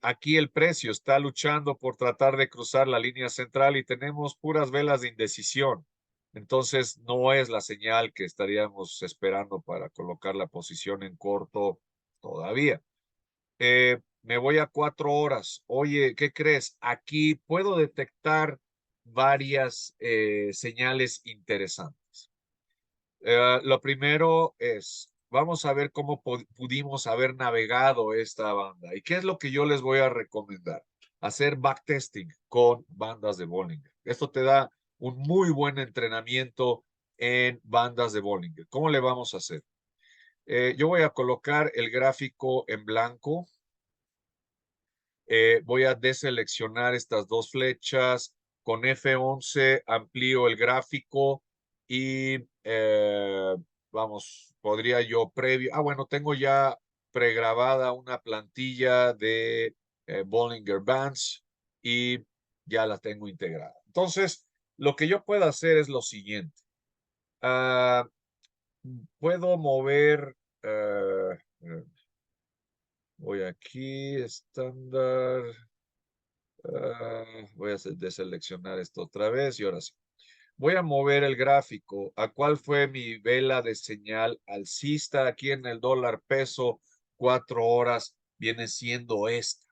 aquí el precio está luchando por tratar de cruzar la línea central y tenemos puras velas de indecisión. Entonces, no es la señal que estaríamos esperando para colocar la posición en corto todavía. Me voy a 4 horas. Oye, ¿qué crees? Aquí puedo detectar varias señales interesantes. Lo primero es, vamos a ver cómo pudimos haber navegado esta banda. ¿Y qué es lo que yo les voy a recomendar? Hacer backtesting con bandas de Bollinger. Esto te da un muy buen entrenamiento en bandas de Bollinger. ¿Cómo le vamos a hacer? Yo voy a colocar el gráfico en blanco. Voy a deseleccionar estas dos flechas. Con F11 amplío el gráfico y vamos, podría yo previo. Bueno, tengo ya pregrabada una plantilla de Bollinger Bands y ya la tengo integrada. Entonces, lo que yo puedo hacer es lo siguiente. Ah, puedo mover. Voy aquí, estándar. Voy a deseleccionar esto otra vez y ahora sí. Voy a mover el gráfico a cuál fue mi vela de señal alcista aquí en el dólar peso, 4 horas, viene siendo esta.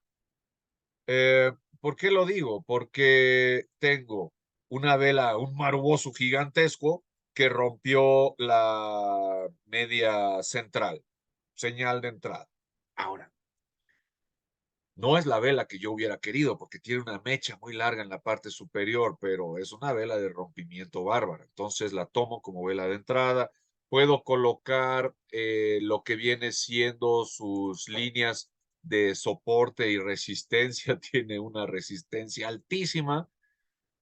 Eh, ¿Por qué lo digo? Porque tengo una vela, un maruboso gigantesco que rompió la media central, señal de entrada. Ahora, no es la vela que yo hubiera querido porque tiene una mecha muy larga en la parte superior, pero es una vela de rompimiento bárbara. Entonces la tomo como vela de entrada. Puedo colocar lo que viene siendo sus líneas de soporte y resistencia. Tiene una resistencia altísima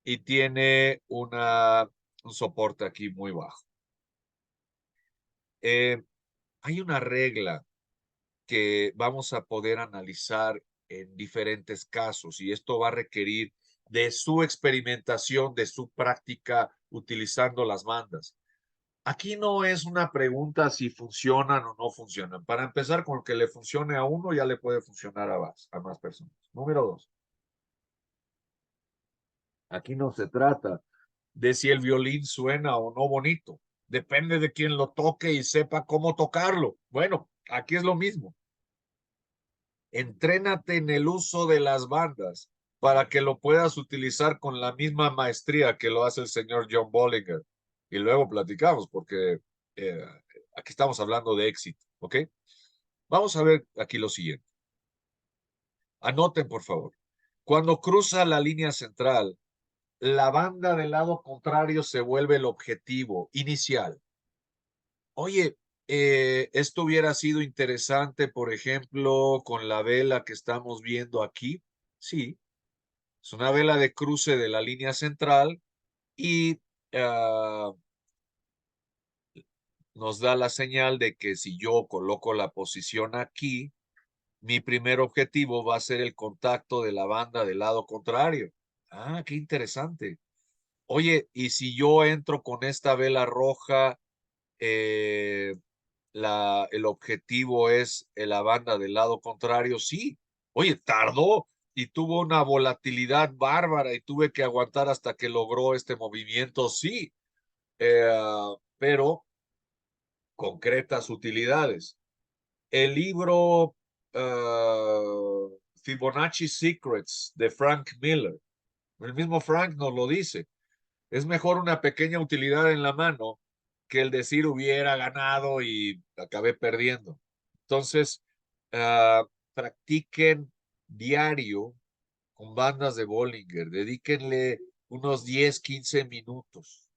y tiene un soporte aquí muy bajo. Eh, Hay una regla que vamos a poder analizar en diferentes casos y esto va a requerir de su experimentación, de su práctica utilizando las bandas. Aquí no es una pregunta si funcionan o no funcionan. Para empezar, con que le funcione a uno, ya le puede funcionar a más personas. Número dos, aquí no se trata de si el violín suena o no bonito. Depende de quien lo toque y sepa cómo tocarlo. Bueno, aquí es lo mismo. Entrénate en el uso de las bandas para que lo puedas utilizar con la misma maestría que lo hace el señor John Bollinger. Y luego platicamos, porque eh, aquí estamos hablando de éxito, ¿ok? Vamos a ver aquí lo siguiente. Anoten, por favor. Cuando cruza la línea central, la banda del lado contrario se vuelve el objetivo inicial. Oye, esto hubiera sido interesante, por ejemplo, con la vela que estamos viendo aquí. Sí, es una vela de cruce de la línea central y nos da la señal de que si yo coloco la posición aquí, mi primer objetivo va a ser el contacto de la banda del lado contrario. Qué interesante. Oye, y si yo entro con esta vela roja, eh, el objetivo es la banda del lado contrario, sí. Oye, tardó y tuvo una volatilidad bárbara y tuve que aguantar hasta que logró este movimiento, sí. Pero concretas utilidades. El libro Fibonacci Secrets de Frank Miller, el mismo Frank nos lo dice. Es mejor una pequeña utilidad en la mano que el decir hubiera ganado y acabé perdiendo. Entonces, practiquen diario con bandas de Bollinger, dedíquenle unos 10, 15 minutos.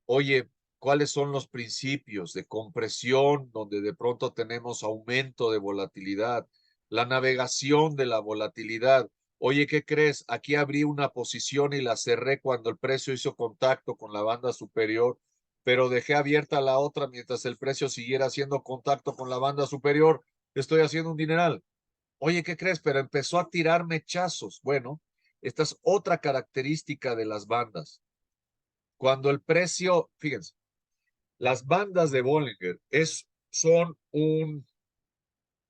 Oye, ¿cuáles son los principios de compresión donde de pronto tenemos aumento de volatilidad? La navegación de la volatilidad. Oye, ¿qué crees? Aquí abrí una posición y la cerré cuando el precio hizo contacto con la banda superior, pero dejé abierta la otra mientras el precio siguiera haciendo contacto con la banda superior. Estoy haciendo un dineral. Oye, ¿qué crees? Pero empezó a tirar mechazos. Bueno, esta es otra característica de las bandas. Cuando el precio, fíjense, las bandas de Bollinger son un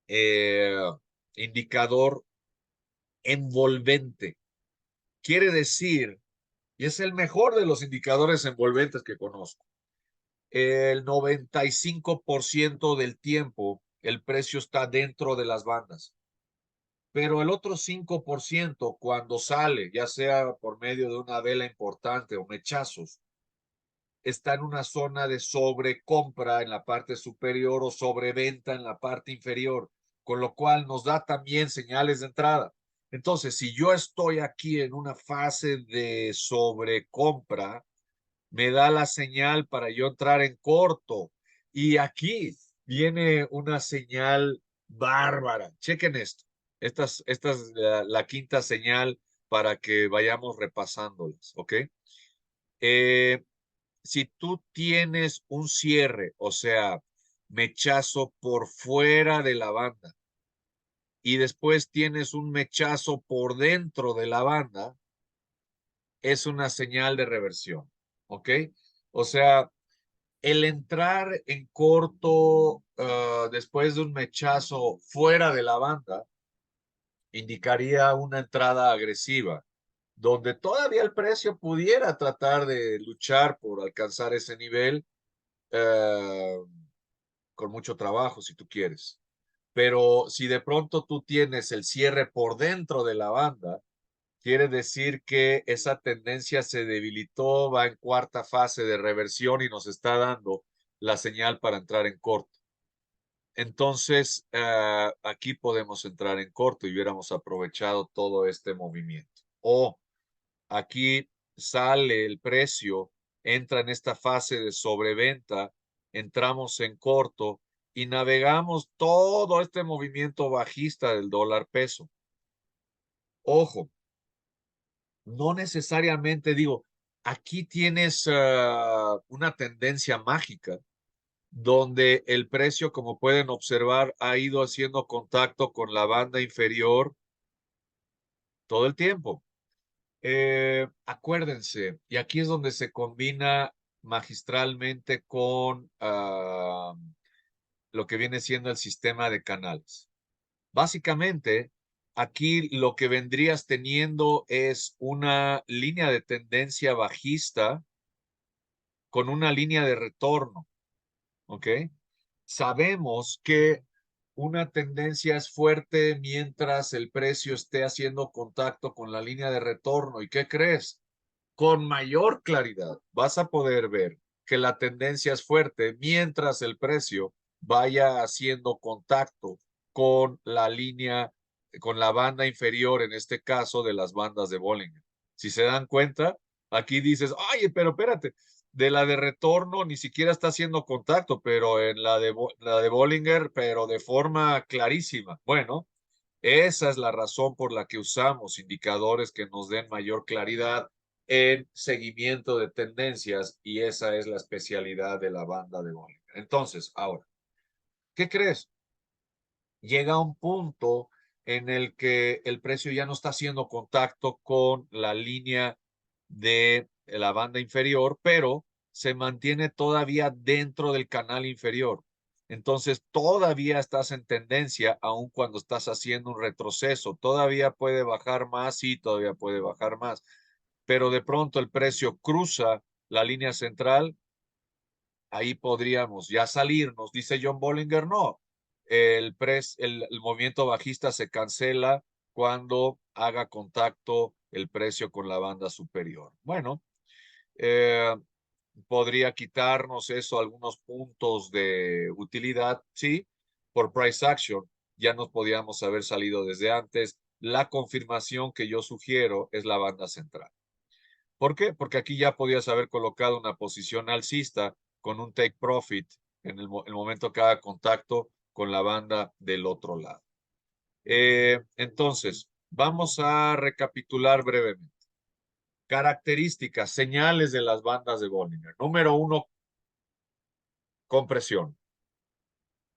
eh, indicador envolvente. Quiere decir, y es el mejor de los indicadores envolventes que conozco, el 95% del tiempo el precio está dentro de las bandas. Pero el otro 5%, cuando sale, ya sea por medio de una vela importante o mechazos, está en una zona de sobrecompra en la parte superior o sobreventa en la parte inferior, con lo cual nos da también señales de entrada. Entonces, si yo estoy aquí en una fase de sobrecompra, me da la señal para yo entrar en corto. Y aquí viene una señal bárbara. Chequen esto. Esta es la quinta señal para que vayamos repasándolas, ¿ok? Eh, si tú tienes un cierre, o sea, mechazo por fuera de la banda y después tienes un mechazo por dentro de la banda, es una señal de reversión, ¿ok? O sea, el entrar en corto después de un mechazo fuera de la banda indicaría una entrada agresiva, donde todavía el precio pudiera tratar de luchar por alcanzar ese nivel, eh, con mucho trabajo, si tú quieres. Pero si de pronto tú tienes el cierre por dentro de la banda, quiere decir que esa tendencia se debilitó, va en cuarta fase de reversión y nos está dando la señal para entrar en corto. Entonces, aquí podemos entrar en corto y hubiéramos aprovechado todo este movimiento. O aquí sale el precio, entra en esta fase de sobreventa, entramos en corto y navegamos todo este movimiento bajista del dólar peso. Ojo, no necesariamente digo, aquí tienes una tendencia mágica donde el precio, como pueden observar, ha ido haciendo contacto con la banda inferior todo el tiempo. Acuérdense, y aquí es donde se combina magistralmente con lo que viene siendo el sistema de canales. Básicamente, aquí lo que vendrías teniendo es una línea de tendencia bajista con una línea de retorno, ¿ok? Sabemos que una tendencia es fuerte mientras el precio esté haciendo contacto con la línea de retorno. ¿Y qué crees? Con mayor claridad vas a poder ver que la tendencia es fuerte mientras el precio vaya haciendo contacto con la línea, con la banda inferior, en este caso de las bandas de Bollinger. Si se dan cuenta, aquí dices, oye, pero espérate, de la de retorno ni siquiera está haciendo contacto, pero en la de Bollinger, pero de forma clarísima. Bueno, esa es la razón por la que usamos indicadores que nos den mayor claridad en seguimiento de tendencias y esa es la especialidad de la banda de Bollinger. Entonces, ahora, ¿qué crees? Llega un punto en el que el precio ya no está haciendo contacto con la línea de la banda inferior, pero se mantiene todavía dentro del canal inferior. Entonces, todavía estás en tendencia, aun cuando estás haciendo un retroceso. Todavía puede bajar más, sí, todavía puede bajar más. Pero de pronto el precio cruza la línea central, ahí podríamos ya salirnos. Dice John Bollinger, no. El movimiento bajista se cancela cuando haga contacto el precio con la banda superior. Bueno, eh, podría quitarnos eso algunos puntos de utilidad, sí, por price action ya nos podíamos haber salido desde antes. La confirmación que yo sugiero es la banda central. ¿Por qué? Porque aquí ya podías haber colocado una posición alcista con un take profit en el momento que haga contacto con la banda del otro lado. Entonces, vamos a recapitular brevemente. Características, señales de las bandas de Bollinger. Número uno, compresión.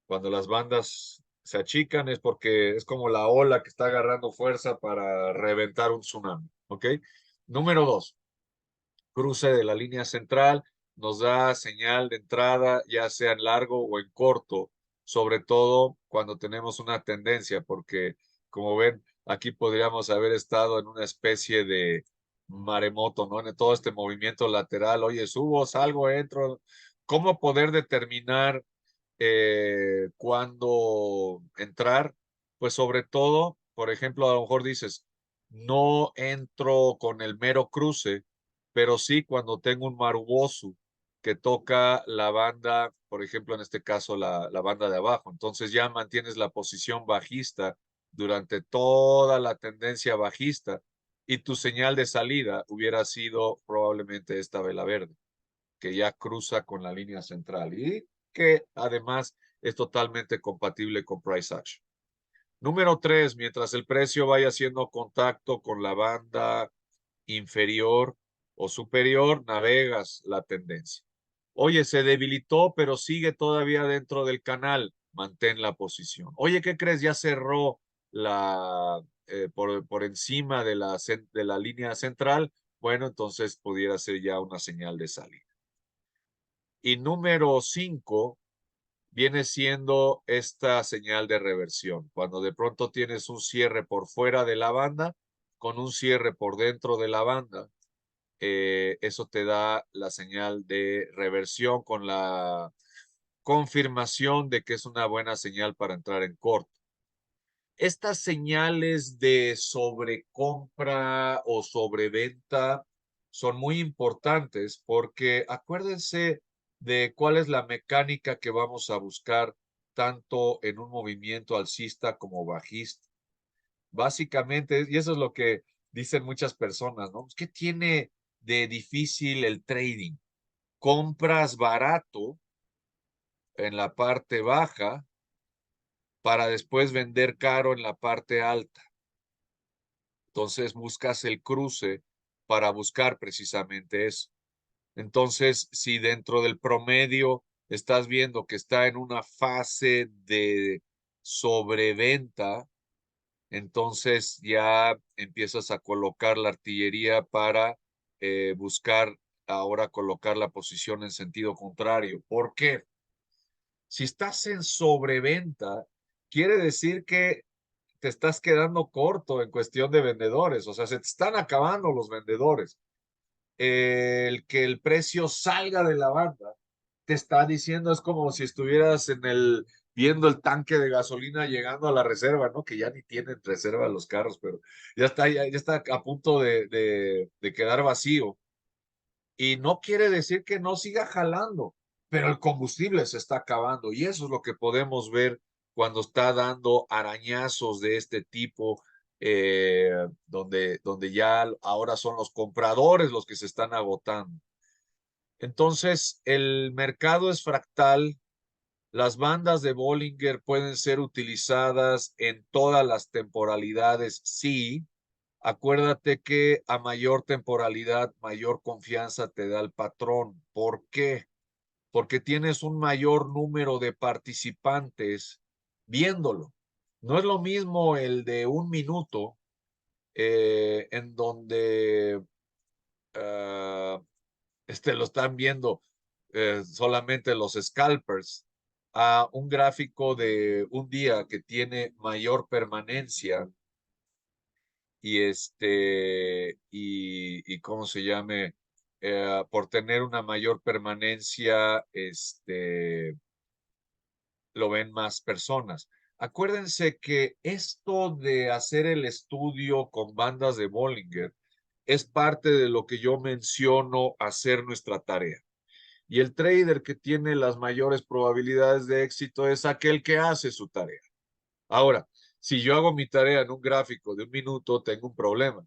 Cuando las bandas se achican es porque es como la ola que está agarrando fuerza para reventar un tsunami. ¿Ok? Número dos, cruce de la línea central nos da señal de entrada, ya sea en largo o en corto, sobre todo cuando tenemos una tendencia, porque como ven, aquí podríamos haber estado en una especie de maremoto, ¿no? En todo este movimiento lateral, oye, subo, salgo, entro. ¿Cómo poder determinar cuándo entrar? Pues sobre todo, por ejemplo, a lo mejor dices, no entro con el mero cruce, pero sí cuando tengo un Marubosu que toca la banda, por ejemplo, en este caso la banda de abajo. Entonces ya mantienes la posición bajista durante toda la tendencia bajista y tu señal de salida hubiera sido probablemente esta vela verde, que ya cruza con la línea central y que además es totalmente compatible con price action. Número tres, mientras el precio vaya haciendo contacto con la banda inferior o superior, navegas la tendencia. Oye, se debilitó, pero sigue todavía dentro del canal. Mantén la posición. Oye, ¿qué crees? Ya cerró por encima de la línea central. Bueno, entonces pudiera ser ya una señal de salida. Y número 5 viene siendo esta señal de reversión. Cuando de pronto tienes un cierre por fuera de la banda con un cierre por dentro de la banda, eso te da la señal de reversión con la confirmación de que es una buena señal para entrar en corto. Estas señales de sobrecompra o sobreventa son muy importantes porque acuérdense de cuál es la mecánica que vamos a buscar tanto en un movimiento alcista como bajista. Básicamente, y eso es lo que dicen muchas personas, ¿no? ¿Qué tiene de difícil el trading? Compras barato en la parte baja para después vender caro en la parte alta. Entonces buscas el cruce para buscar precisamente eso. Entonces, si dentro del promedio estás viendo que está en una fase de sobreventa, entonces ya empiezas a colocar la artillería para buscar ahora colocar la posición en sentido contrario. ¿Por qué? Si estás en sobreventa, quiere decir que te estás quedando corto en cuestión de vendedores, o sea, se te están acabando los vendedores. El que el precio salga de la banda te está diciendo es como si estuvieras viendo el tanque de gasolina llegando a la reserva, ¿no? Que ya ni tienen reserva los carros, pero ya está a punto de quedar vacío. Y no quiere decir que no siga jalando, pero el combustible se está acabando y eso es lo que podemos ver cuando está dando arañazos de este tipo, donde ya ahora son los compradores los que se están agotando. Entonces, el mercado es fractal. Las bandas de Bollinger pueden ser utilizadas en todas las temporalidades, sí. Acuérdate que a mayor temporalidad, mayor confianza te da el patrón. ¿Por qué? Porque tienes un mayor número de participantes viéndolo. No es lo mismo el de un minuto, en donde lo están viendo solamente los scalpers, a un gráfico de un día que tiene mayor permanencia y cómo se llame, por tener una mayor permanencia, lo ven más personas. Acuérdense que esto de hacer el estudio con bandas de Bollinger es parte de lo que yo menciono hacer nuestra tarea. Y el trader que tiene las mayores probabilidades de éxito es aquel que hace su tarea. Ahora, si yo hago mi tarea en un gráfico de 1 minuto, tengo un problema,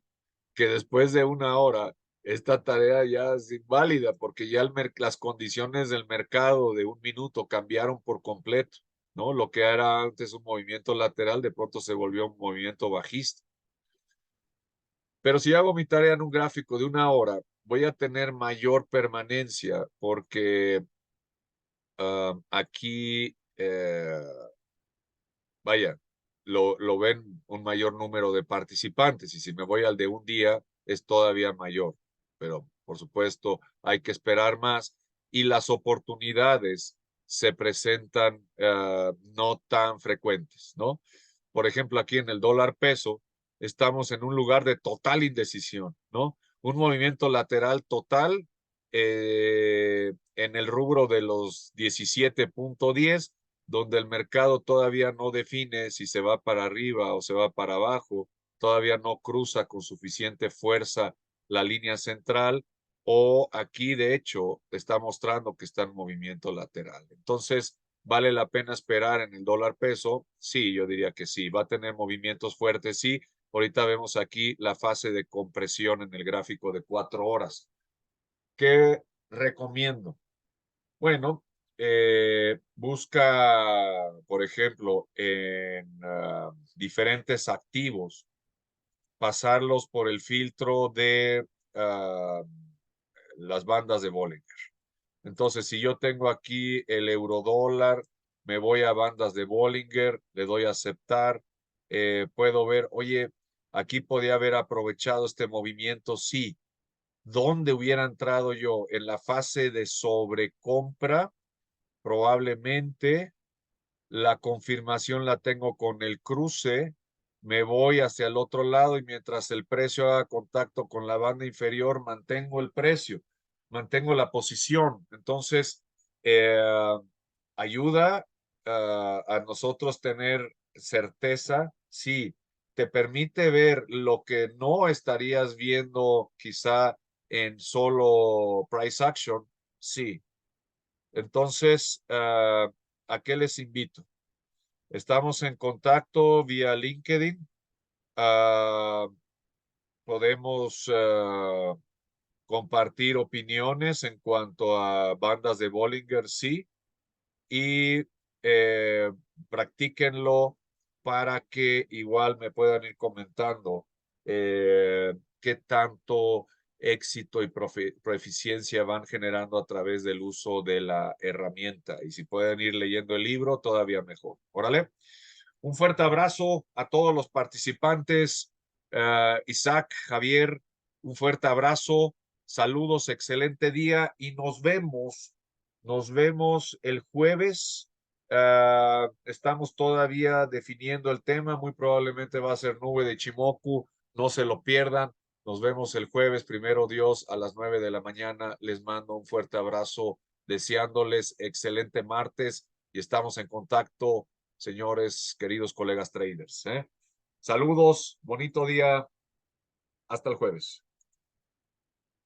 que después de 1 hora, esta tarea ya es inválida porque ya las condiciones del mercado de 1 minuto cambiaron por completo, ¿no? Lo que era antes un movimiento lateral, de pronto se volvió un movimiento bajista. Pero si hago mi tarea en un gráfico de 1 hora, voy a tener mayor permanencia porque aquí, vaya, lo ven un mayor número de participantes y si me voy al de un día es todavía mayor, pero por supuesto hay que esperar más y las oportunidades se presentan no tan frecuentes, ¿no? Por ejemplo, aquí en el dólar peso estamos en un lugar de total indecisión, ¿no? Un movimiento lateral total en el rubro de los 17.10, donde el mercado todavía no define si se va para arriba o se va para abajo, todavía no cruza con suficiente fuerza la línea central, o aquí de hecho está mostrando que está en movimiento lateral. Entonces, ¿vale la pena esperar en el dólar peso? Sí, yo diría que sí. ¿Va a tener movimientos fuertes? Sí. Ahorita vemos aquí la fase de compresión en el gráfico de 4 horas. ¿Qué recomiendo? Bueno, busca, por ejemplo, en diferentes activos, pasarlos por el filtro de las bandas de Bollinger. Entonces, si yo tengo aquí el eurodólar, me voy a bandas de Bollinger, le doy a aceptar, puedo ver, oye, aquí podía haber aprovechado este movimiento, sí. ¿Dónde hubiera entrado yo? En la fase de sobrecompra, probablemente la confirmación la tengo con el cruce, me voy hacia el otro lado y mientras el precio haga contacto con la banda inferior, mantengo el precio, mantengo la posición. Entonces, ayuda a nosotros tener certeza, sí, te permite ver lo que no estarías viendo quizá en solo price action, sí. Entonces, ¿a qué les invito? Estamos en contacto vía LinkedIn. Ah, podemos compartir opiniones en cuanto a bandas de Bollinger, sí, y practíquenlo para que igual me puedan ir comentando qué tanto éxito y proficiencia van generando a través del uso de la herramienta. Y si pueden ir leyendo el libro, todavía mejor. Órale. Un fuerte abrazo a todos los participantes. Isaac, Javier, un fuerte abrazo. Saludos, excelente día y nos vemos el jueves. Estamos todavía definiendo el tema. Muy probablemente va a ser nube de Chimoku. No se lo pierdan. Nos vemos el jueves, primero Dios, a las 9 de la mañana. Les mando un fuerte abrazo, deseándoles excelente martes y estamos en contacto, señores, queridos colegas traders. Saludos, bonito día. Hasta el jueves.